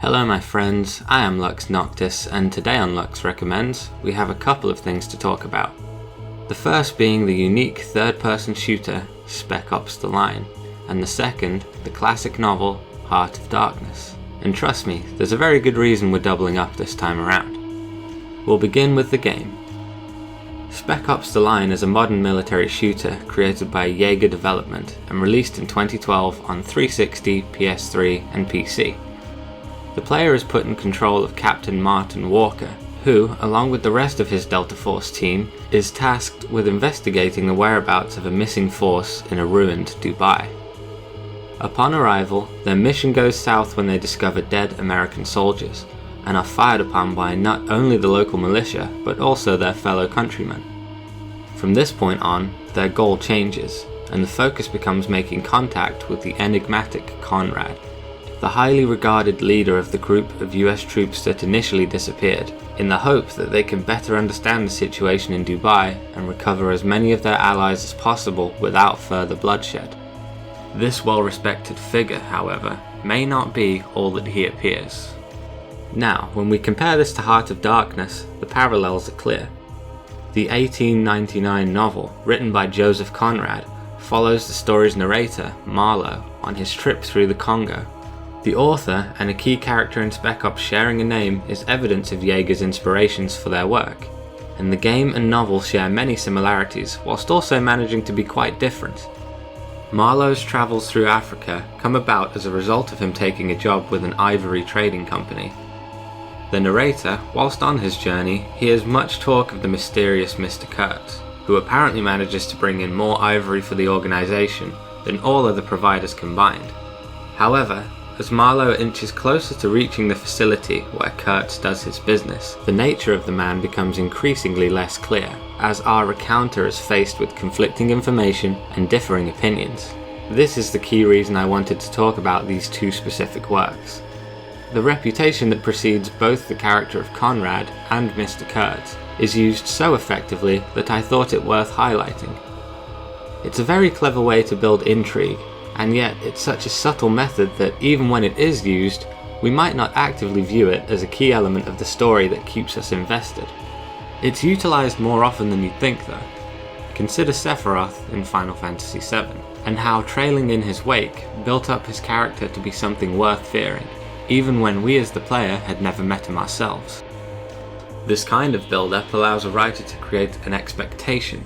Hello my friends, I am Lux Noctis, and today on Lux Recommends, we have a couple of things to talk about. The first being the unique third-person shooter, Spec Ops: The Line, and the second, the classic novel, Heart of Darkness. And trust me, there's a very good reason we're doubling up this time around. We'll begin with the game. Spec Ops: The Line is a modern military shooter created by Jaeger Development and released in 2012 on 360, PS3 and PC. The player is put in control of Captain Martin Walker, who, along with the rest of his Delta Force team, is tasked with investigating the whereabouts of a missing force in a ruined Dubai. Upon arrival, their mission goes south when they discover dead American soldiers, and are fired upon by not only the local militia, but also their fellow countrymen. From this point on, their goal changes, and the focus becomes making contact with the enigmatic Conrad, the highly regarded leader of the group of US troops that initially disappeared, in the hope that they can better understand the situation in Dubai and recover as many of their allies as possible without further bloodshed. This well-respected figure, however, may not be all that he appears. Now, when we compare this to Heart of Darkness, the parallels are clear. The 1899 novel, written by Joseph Conrad, follows the story's narrator, Marlowe, on his trip through the Congo. The author and a key character in Spec Ops sharing a name is evidence of Jaeger's inspirations for their work, and the game and novel share many similarities whilst also managing to be quite different. Marlowe's travels through Africa come about as a result of him taking a job with an ivory trading company. The narrator, whilst on his journey, hears much talk of the mysterious Mr. Kurtz, who apparently manages to bring in more ivory for the organisation than all other providers combined. However, as Marlowe inches closer to reaching the facility where Kurtz does his business, the nature of the man becomes increasingly less clear, as our recounter is faced with conflicting information and differing opinions. This is the key reason I wanted to talk about these two specific works. The reputation that precedes both the character of Conrad and Mr. Kurtz is used so effectively that I thought it worth highlighting. It's a very clever way to build intrigue, and yet it's such a subtle method that even when it is used, we might not actively view it as a key element of the story that keeps us invested. It's utilised more often than you'd think though. Consider Sephiroth in Final Fantasy VII, and how trailing in his wake built up his character to be something worth fearing, even when we as the player had never met him ourselves. This kind of build-up allows a writer to create an expectation,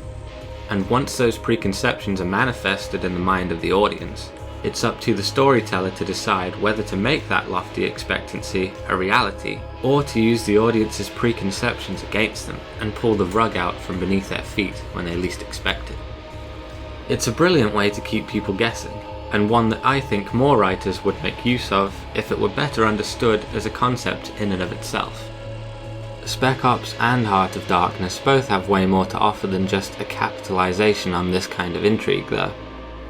and once those preconceptions are manifested in the mind of the audience, it's up to the storyteller to decide whether to make that lofty expectancy a reality, or to use the audience's preconceptions against them and pull the rug out from beneath their feet when they least expect it. It's a brilliant way to keep people guessing, and one that I think more writers would make use of if it were better understood as a concept in and of itself. Spec Ops and Heart of Darkness both have way more to offer than just a capitalization on this kind of intrigue though.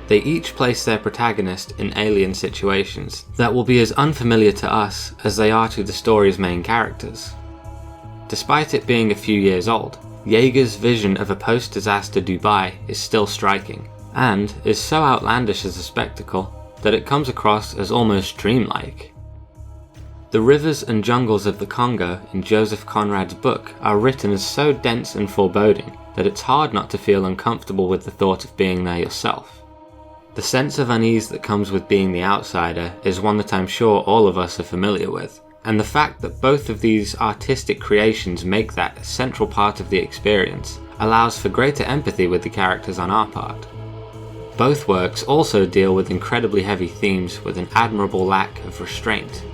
They each place their protagonist in alien situations that will be as unfamiliar to us as they are to the story's main characters. Despite it being a few years old, Jaeger's vision of a post-disaster Dubai is still striking, and is so outlandish as a spectacle that it comes across as almost dreamlike. The rivers and jungles of the Congo in Joseph Conrad's book are written as so dense and foreboding that it's hard not to feel uncomfortable with the thought of being there yourself. The sense of unease that comes with being the outsider is one that I'm sure all of us are familiar with, and the fact that both of these artistic creations make that a central part of the experience allows for greater empathy with the characters on our part. Both works also deal with incredibly heavy themes with an admirable lack of restraint.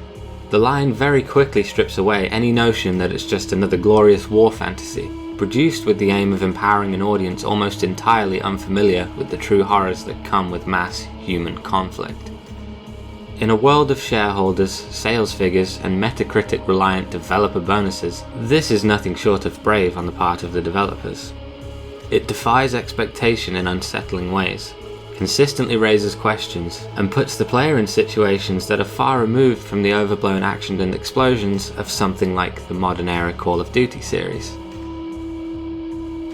The Line very quickly strips away any notion that it's just another glorious war fantasy, produced with the aim of empowering an audience almost entirely unfamiliar with the true horrors that come with mass human conflict. In a world of shareholders, sales figures, and Metacritic-reliant developer bonuses, this is nothing short of brave on the part of the developers. It defies expectation in unsettling ways, consistently raises questions, and puts the player in situations that are far removed from the overblown action and explosions of something like the modern-era Call of Duty series.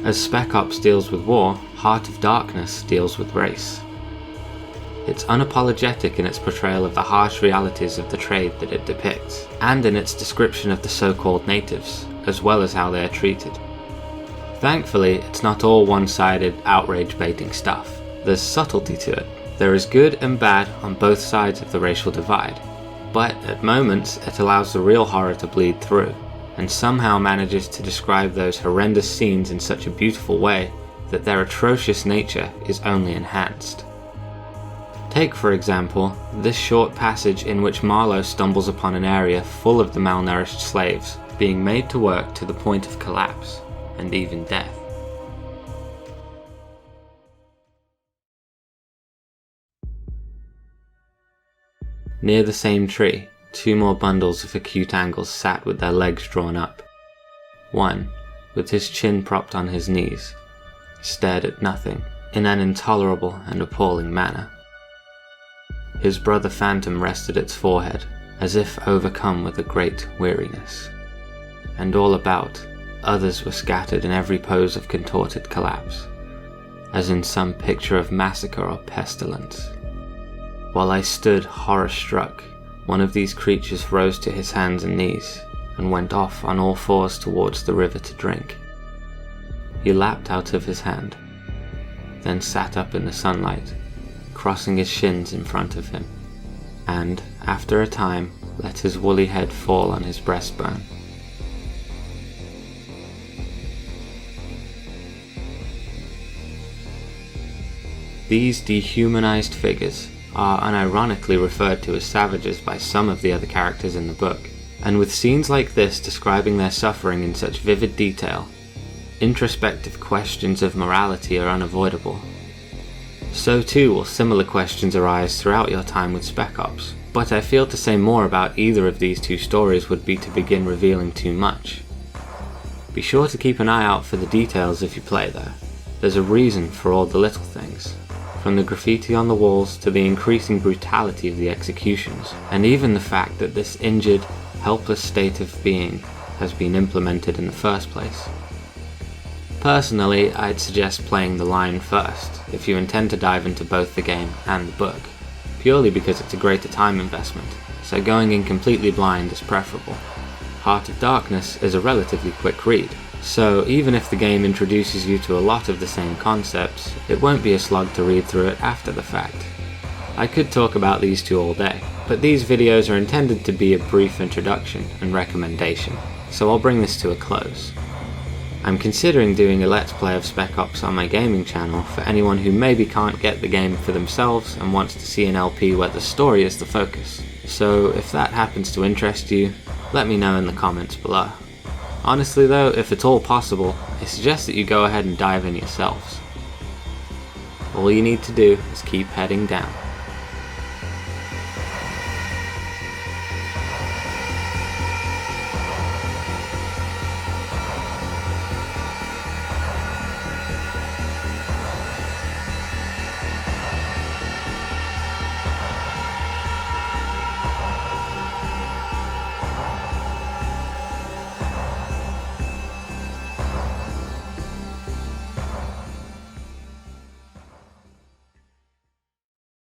As Spec Ops deals with war, Heart of Darkness deals with race. It's unapologetic in its portrayal of the harsh realities of the trade that it depicts, and in its description of the so-called natives, as well as how they are treated. Thankfully, it's not all one-sided, outrage-baiting stuff. There's subtlety to it. There is good and bad on both sides of the racial divide, but at moments it allows the real horror to bleed through, and somehow manages to describe those horrendous scenes in such a beautiful way that their atrocious nature is only enhanced. Take, for example, this short passage in which Marlowe stumbles upon an area full of the malnourished slaves, being made to work to the point of collapse, and even death. Near the same tree, 2 more bundles of acute angles sat with their legs drawn up. One, with his chin propped on his knees, stared at nothing in an intolerable and appalling manner. His brother Phantom rested its forehead, as if overcome with a great weariness. And all about, others were scattered in every pose of contorted collapse, as in some picture of massacre or pestilence. While I stood horror-struck, one of these creatures rose to his hands and knees, and went off on all fours towards the river to drink. He lapped out of his hand, then sat up in the sunlight, crossing his shins in front of him, and, after a time, let his woolly head fall on his breastbone. These dehumanized figures are unironically referred to as savages by some of the other characters in the book, and with scenes like this describing their suffering in such vivid detail, introspective questions of morality are unavoidable. So too will similar questions arise throughout your time with Spec Ops, but I feel to say more about either of these 2 stories would be to begin revealing too much. Be sure to keep an eye out for the details if you play though. There's a reason for all the little things, from the graffiti on the walls to the increasing brutality of the executions, and even the fact that this injured, helpless state of being has been implemented in the first place. Personally, I'd suggest playing the line first, if you intend to dive into both the game and the book, purely because it's a greater time investment, so going in completely blind is preferable. Heart of Darkness is a relatively quick read, so even if the game introduces you to a lot of the same concepts, it won't be a slog to read through it after the fact. I could talk about these 2 all day, but these videos are intended to be a brief introduction and recommendation, so I'll bring this to a close. I'm considering doing a Let's Play of Spec Ops on my gaming channel for anyone who maybe can't get the game for themselves and wants to see an LP where the story is the focus. So if that happens to interest you, let me know in the comments below. Honestly though, if at all possible, I suggest that you go ahead and dive in yourselves. All you need to do is keep heading down.